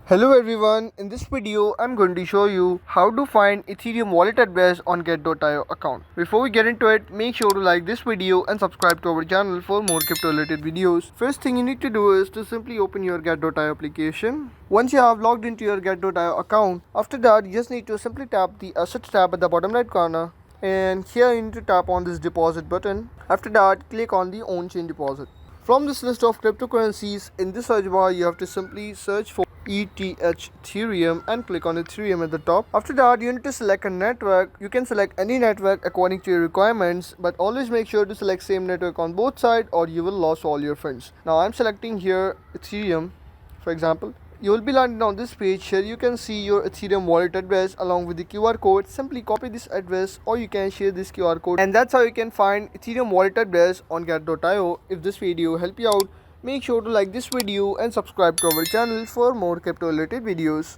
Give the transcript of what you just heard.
Hello everyone, in this video I'm going to show you how to find Ethereum wallet address on get.io account. Before we get into it, make sure to like this video and subscribe to our channel for more crypto related videos. First thing you need to do is to simply open your get.io application. Once you have logged into your get.io account, after that you just need to simply tap the assets tab at the bottom right corner, and here you need to tap on this deposit button. After that, click on the on-chain deposit. From this list of cryptocurrencies, in this search bar you have to simply search for Ethereum and click on Ethereum at the top. After that, you need to select a network. You can select any network according to your requirements, but always make sure to select same network on both sides or you will lose all your funds. Now I'm selecting here Ethereum, for example. You will be landed on this page. Here you can see your Ethereum wallet address along with the QR code. Simply copy this address or you can share this QR code, and that's how you can find Ethereum wallet address on get.io. If this video helped you out, make sure to like this video and subscribe to our channel for more crypto related videos.